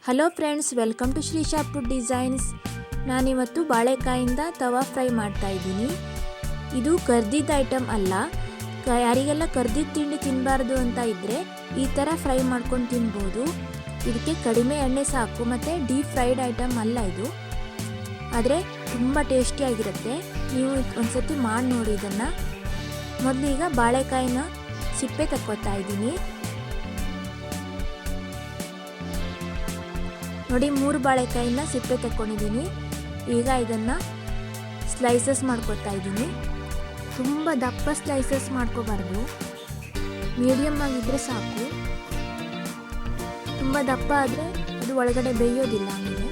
Hello friends, welcome to Shreesha food designs. ನಾನಿವತ್ತು ಬಾಳೆಕಾಯಿಂದ ತವಾ fry ಮಾಡ್ತಾ ಇದ್ದೀನಿ. ಇದು ಕರ್ದಿದ್ದ ಐಟಮ್ ಅಲ್ಲ. ಯಾರಿಗೆಲ್ಲ ಕರ್ದಿದ್ದ ತಿಂಡಿ ತಿನ್ನಬಾರ್ದು ಅಂತ ಇದ್ದರೆ ಈ ಥರ ಫ್ರೈ ಮಾಡ್ಕೊಂಡು ತಿನ್ಬೋದು. ಇದಕ್ಕೆ ಕಡಿಮೆ ಎಣ್ಣೆ ಸಾಕು ಮತ್ತು ಡೀಪ್ ಫ್ರೈಡ್ ಐಟಮ್ ಅಲ್ಲ ಇದು. ಆದರೆ ತುಂಬ ಟೇಸ್ಟಿಯಾಗಿರುತ್ತೆ. ನೀವು ಒಂದ್ಸತಿ ಮಾಡಿ ನೋಡಿ ಇದನ್ನು. ಮೊದಲೀಗ ಬಾಳೆಕಾಯಿನ ಸಿಪ್ಪೆ ತಕ್ಕೋತಾ ಇದ್ದೀನಿ. ನೋಡಿ, 3 ಬಾಳೆಕಾಯಿನ ಸಿಪ್ಪೆ ತಕ್ಕೊಂಡಿದ್ದೀನಿ. ಈಗ ಇದನ್ನು ಸ್ಲೈಸಸ್ ಮಾಡ್ಕೊತಾ ಇದ್ದೀನಿ. ತುಂಬ ದಪ್ಪ ಸ್ಲೈಸಸ್ ಮಾಡ್ಕೋಬಾರ್ದು, ಮೀಡಿಯಮ್ ಆಗಿದ್ದರೆ ಸಾಕು. ತುಂಬ ದಪ್ಪ ಆದರೆ ಅದು ಒಳಗಡೆ ಬೇಯೋದಿಲ್ಲ. ಆಮೇಲೆ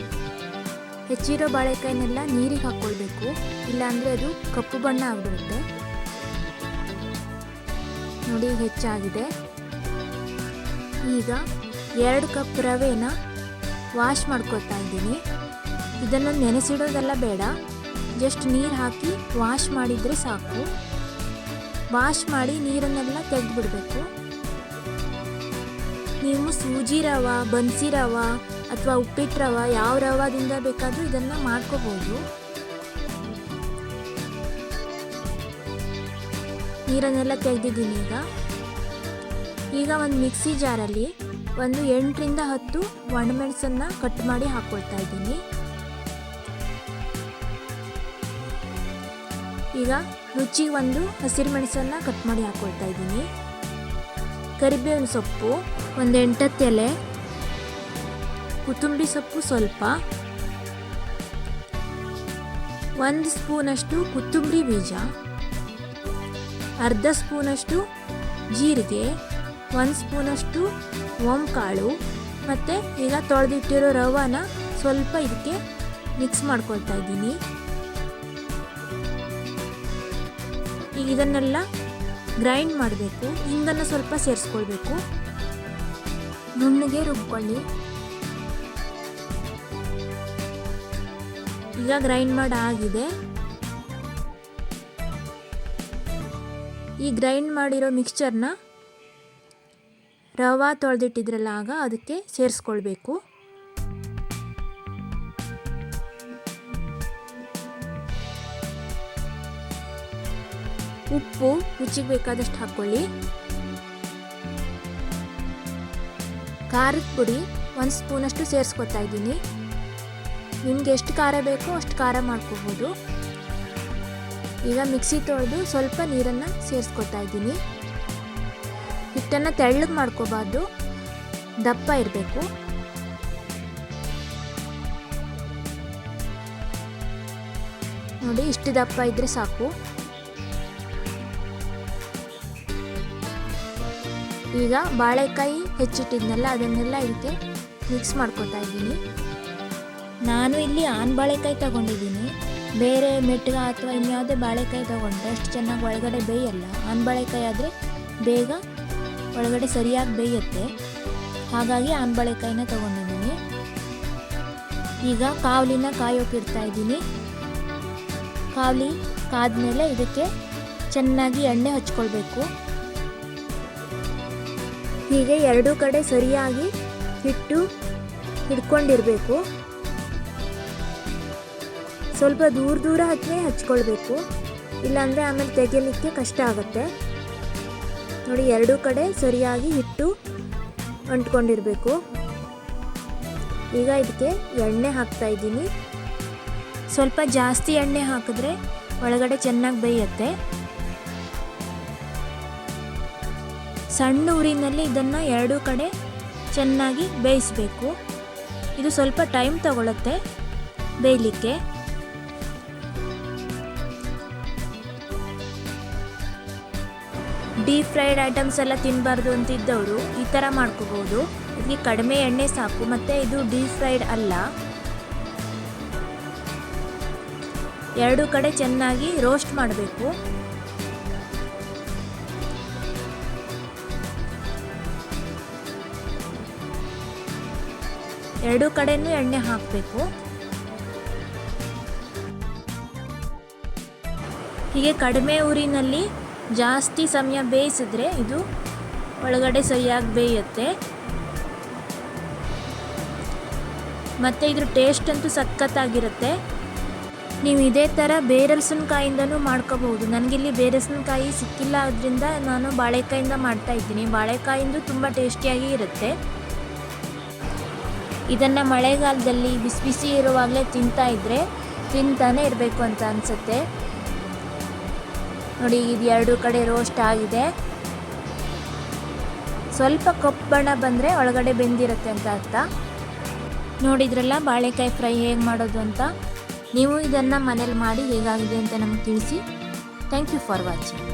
ಹೆಚ್ಚಿರೋ ಬಾಳೆಕಾಯಿನೆಲ್ಲ ನೀರಿಗೆ ಹಾಕ್ಕೊಳ್ಬೇಕು, ಇಲ್ಲಾಂದರೆ ಅದು ಕಪ್ಪು ಬಣ್ಣ ಆಗಿಬಿಡುತ್ತೆ. ನೋಡಿ, ಹೆಚ್ಚಾಗಿದೆ. ಈಗ 2 ಕಪ್ ರವೆನ ವಾಶ್ ಮಾಡ್ಕೊತಾ ಇದ್ದೀನಿ. ಇದನ್ನು ನೆನೆಸಿಡೋದೆಲ್ಲ ಬೇಡ, ಜಸ್ಟ್ ನೀರು ಹಾಕಿ ವಾಶ್ ಮಾಡಿದರೆ ಸಾಕು. ವಾಶ್ ಮಾಡಿ ನೀರನ್ನೆಲ್ಲ ತೆಗೆದುಬಿಡಬೇಕು. ನೀವು ಸೂಜಿ ರವೆ, ಬನ್ಸಿ ರವೆ ಅಥವಾ ಉಪ್ಪಿಟ್ಟು ರವೆ, ಯಾವ ರವಾದಿಂದ ಬೇಕಾದರೂ ಇದನ್ನು ಮಾಡ್ಕೋಬೋದು. ನೀರನ್ನೆಲ್ಲ ತೆಗೆದಿದ್ದೀನಿ. ಈಗ ಒಂದು ಮಿಕ್ಸಿ ಜಾರಲ್ಲಿ ಒಂದು 8ರಿಂದ 10 ಒಣಮೆಣಸನ್ನು ಕಟ್ ಮಾಡಿ ಹಾಕ್ಕೊಳ್ತಾ ಇದ್ದೀನಿ. ಈಗ ರುಚಿಗೆ ಒಂದು ಹಸಿರು ಮೆಣಸನ್ನು ಕಟ್ ಮಾಡಿ ಹಾಕ್ಕೊಳ್ತಾ ಇದ್ದೀನಿ. ಕರಿಬೇವಿನ ಸೊಪ್ಪು ಒಂದು 8 ಎಲೆ, ಕೊತ್ತಂಬರಿ ಸೊಪ್ಪು ಸ್ವಲ್ಪ, 1 ಸ್ಪೂನಷ್ಟು ಕೊತ್ತಂಬರಿ ಬೀಜ, ಅರ್ಧ ಸ್ಪೂನಷ್ಟು ಜೀರಿಗೆ, 1 ಸ್ಪೂನಷ್ಟು ಕಾಳು, ಮತ್ತು ಈಗ ತೊಳೆದಿಟ್ಟಿರೋ ರವಾನ ಸ್ವಲ್ಪ ಇದಕ್ಕೆ ಮಿಕ್ಸ್ ಮಾಡ್ಕೊಳ್ತಾ ಇದ್ದೀನಿ. ಈಗ ಇದನ್ನೆಲ್ಲ ಗ್ರೈಂಡ್ ಮಾಡಬೇಕು. ಹಿಂಗನ್ನು ಸ್ವಲ್ಪ ಸೇರಿಸ್ಕೊಳ್ಬೇಕು, ನುಣ್ಣಗೆ ರುಬ್ಕೊಳ್ಳಿ. ಈಗ ಗ್ರೈಂಡ್ ಮಾಡಿ ಆಗಿದೆ. ಈ ಗ್ರೈಂಡ್ ಮಾಡಿರೋ ಮಿಕ್ಸ್ಚರ್ನ ರವೆ ತೊಳೆದಿಟ್ಟಿದ್ರಲ್ಲ ಅದಕ್ಕೆ ಸೇರಿಸ್ಕೊಳ್ಬೇಕು. ಉಪ್ಪು ರುಚಿಗೆ ಬೇಕಾದಷ್ಟು ಹಾಕ್ಕೊಳ್ಳಿ. ಖಾರದ ಪುಡಿ 1 ಸ್ಪೂನಷ್ಟು ಸೇರಿಸ್ಕೊತಾ ಇದ್ದೀನಿ. ನಿಮ್ಗೆ ಎಷ್ಟು ಖಾರ ಬೇಕೋ ಅಷ್ಟು ಖಾರ ಮಾಡ್ಕೋಬೋದು. ಈಗ ಮಿಕ್ಸಿ ತೊಳೆದು ಸ್ವಲ್ಪ ನೀರನ್ನು ಸೇರಿಸ್ಕೊತಾ ಇದ್ದೀನಿ. ಹಿಟ್ಟನ್ನು ತೆಳ್ಳಗೆ ಮಾಡ್ಕೋಬಾರ್ದು, ದಪ್ಪ ಇರಬೇಕು. ನೋಡಿ, ಇಷ್ಟು ದಪ್ಪ ಇದ್ರೆ ಸಾಕು. ಈಗ ಬಾಳೆಕಾಯಿ ಹೆಚ್ಚಿಟ್ಟಿದ್ನೆಲ್ಲ ಅದನ್ನೆಲ್ಲ ಇದಕ್ಕೆ ಮಿಕ್ಸ್ ಮಾಡ್ಕೊತಾ ಇದ್ದೀನಿ. ನಾನು ಇಲ್ಲಿ ಆನ್ ಬಾಳೆಕಾಯಿ ತಗೊಂಡಿದ್ದೀನಿ. ಬೇರೆ ಮೆಟ್ಗ ಅಥವಾ ಇನ್ಯಾವುದೇ ಬಾಳೆಕಾಯಿ ತಗೊಂಡ್ರೆ ಅಷ್ಟು ಚೆನ್ನಾಗಿ ಒಳಗಡೆ ಬೇಯಲ್ಲ. ಆನ್ ಬಾಳೆಕಾಯಿ ಆದರೆ ಬೇಗ ಒಳಗಡೆ ಸರಿಯಾಗಿ ಬೇಯುತ್ತೆ. ಹಾಗಾಗಿ ಆನ್ ಬಾಳೆಕಾಯಿನ ತಗೊಂಡಿದ್ದೀನಿ. ಈಗ ಕಾವಲಿನ ಕಾಯೋಕಿಡ್ತಾ ಇದ್ದೀನಿ. ಕಾವಲಿ ಕಾದ್ಮೇಲೆ ಇದಕ್ಕೆ ಚೆನ್ನಾಗಿ ಎಣ್ಣೆ ಹಚ್ಕೊಳ್ಬೇಕು. ಹೀಗೆ 2 ಕಡೆ ಸರಿಯಾಗಿ ಹಿಟ್ಟು ಹಿಡ್ಕೊಂಡಿರಬೇಕು. ಸ್ವಲ್ಪ ದೂರ ಹಚ್ಕೊಳ್ಬೇಕು, ಇಲ್ಲಾಂದರೆ ಆಮೇಲೆ ತೆಗಿಲಿಕ್ಕೆ ಕಷ್ಟ ಆಗುತ್ತೆ. ನೋಡಿ, 2 ಕಡೆ ಸರಿಯಾಗಿ ಹಿಟ್ಟು ಅಂಟ್ಕೊಂಡಿರಬೇಕು. ಈಗ ಇದಕ್ಕೆ ಎಣ್ಣೆ ಹಾಕ್ತಾ ಇದ್ದೀನಿ. ಸ್ವಲ್ಪ ಜಾಸ್ತಿ ಎಣ್ಣೆ ಹಾಕಿದ್ರೆ ಒಳಗಡೆ ಚೆನ್ನಾಗಿ ಬೇಯುತ್ತೆ. ಸಣ್ಣ ಉರಿನಲ್ಲಿ ಇದನ್ನು 2 ಕಡೆ ಚೆನ್ನಾಗಿ ಬೇಯಿಸಬೇಕು. ಇದು ಸ್ವಲ್ಪ ಟೈಮ್ ತಗೊಳುತ್ತೆ ಬೇಯಲಿಕ್ಕೆ. ಡೀಪ್ ಫ್ರೈಡ್ ಐಟಮ್ಸ್ ಎಲ್ಲ ತಿನ್ನಬಾರ್ದು ಅಂತಿದ್ದವರು ಈ ಥರ ಮಾಡ್ಕೋಬೋದು. ಇದಕ್ಕೆ ಕಡಿಮೆ ಎಣ್ಣೆ ಸಾಕು, ಮತ್ತು ಇದು ಡೀಪ್ ಫ್ರೈಡ್ ಅಲ್ಲ. 2 ಕಡೆ ಚೆನ್ನಾಗಿ ರೋಸ್ಟ್ ಮಾಡಬೇಕು. ಎರಡು ಕಡೆನೂ ಎಣ್ಣೆ ಹಾಕಬೇಕು. ಹೀಗೆ ಕಡಿಮೆ ಉರಿನಲ್ಲಿ ಜಾಸ್ತಿ ಸಮಯ ಬೇಯಿಸಿದ್ರೆ ಇದು ಒಳಗಡೆ ಸರಿಯಾಗಿ ಬೇಯುತ್ತೆ. ಮತ್ತು ಇದ್ರ ಟೇಸ್ಟ್ ಅಂತೂ ಸಖತ್ತಾಗಿರುತ್ತೆ. ನೀವು ಇದೇ ಥರ ಬೇರಲಸಿನಕಾಯಿಂದನೂ ಮಾಡ್ಕೋಬಹುದು. ನನಗಿಲ್ಲಿ ಬೇರಲಸಿನಕಾಯಿ ಸಿಕ್ಕಿಲ್ಲ, ಅದರಿಂದ ನಾನು ಬಾಳೆಕಾಯಿಂದ ಮಾಡ್ತಾಯಿದ್ದೀನಿ. ಬಾಳೆಕಾಯಿಂದು ತುಂಬ ಟೇಸ್ಟಿಯಾಗಿ ಇರುತ್ತೆ. ಇದನ್ನು ಮಳೆಗಾಲದಲ್ಲಿ ಬಿಸಿ ಬಿಸಿ ಇರುವಾಗಲೇ ತಿಂತಾಯಿದ್ರೆ ತಿಂತಾನೆ ಇರಬೇಕು ಅಂತ ಅನಿಸುತ್ತೆ. ನೋಡಿ, ಇದು ಎರಡು ಕಡೆ ರೋಸ್ಟ್ ಆಗಿದೆ. ಸ್ವಲ್ಪ ಕಪ್ಪು ಬಣ್ಣ ಬಂದರೆ ಒಳಗಡೆ ಬೆಂದಿರುತ್ತೆ ಅಂತ ಅರ್ಥ. ನೋಡಿದ್ರಲ್ಲ ಬಾಳೆಕಾಯಿ ಫ್ರೈ ಹೇಗೆ ಮಾಡೋದು ಅಂತ. ನೀವು ಇದನ್ನು ಮನೇಲಿ ಮಾಡಿ ಹೇಗಾಗಿದೆ ಅಂತ ನಮಗೆ ತಿಳಿಸಿ. Thank you for watching.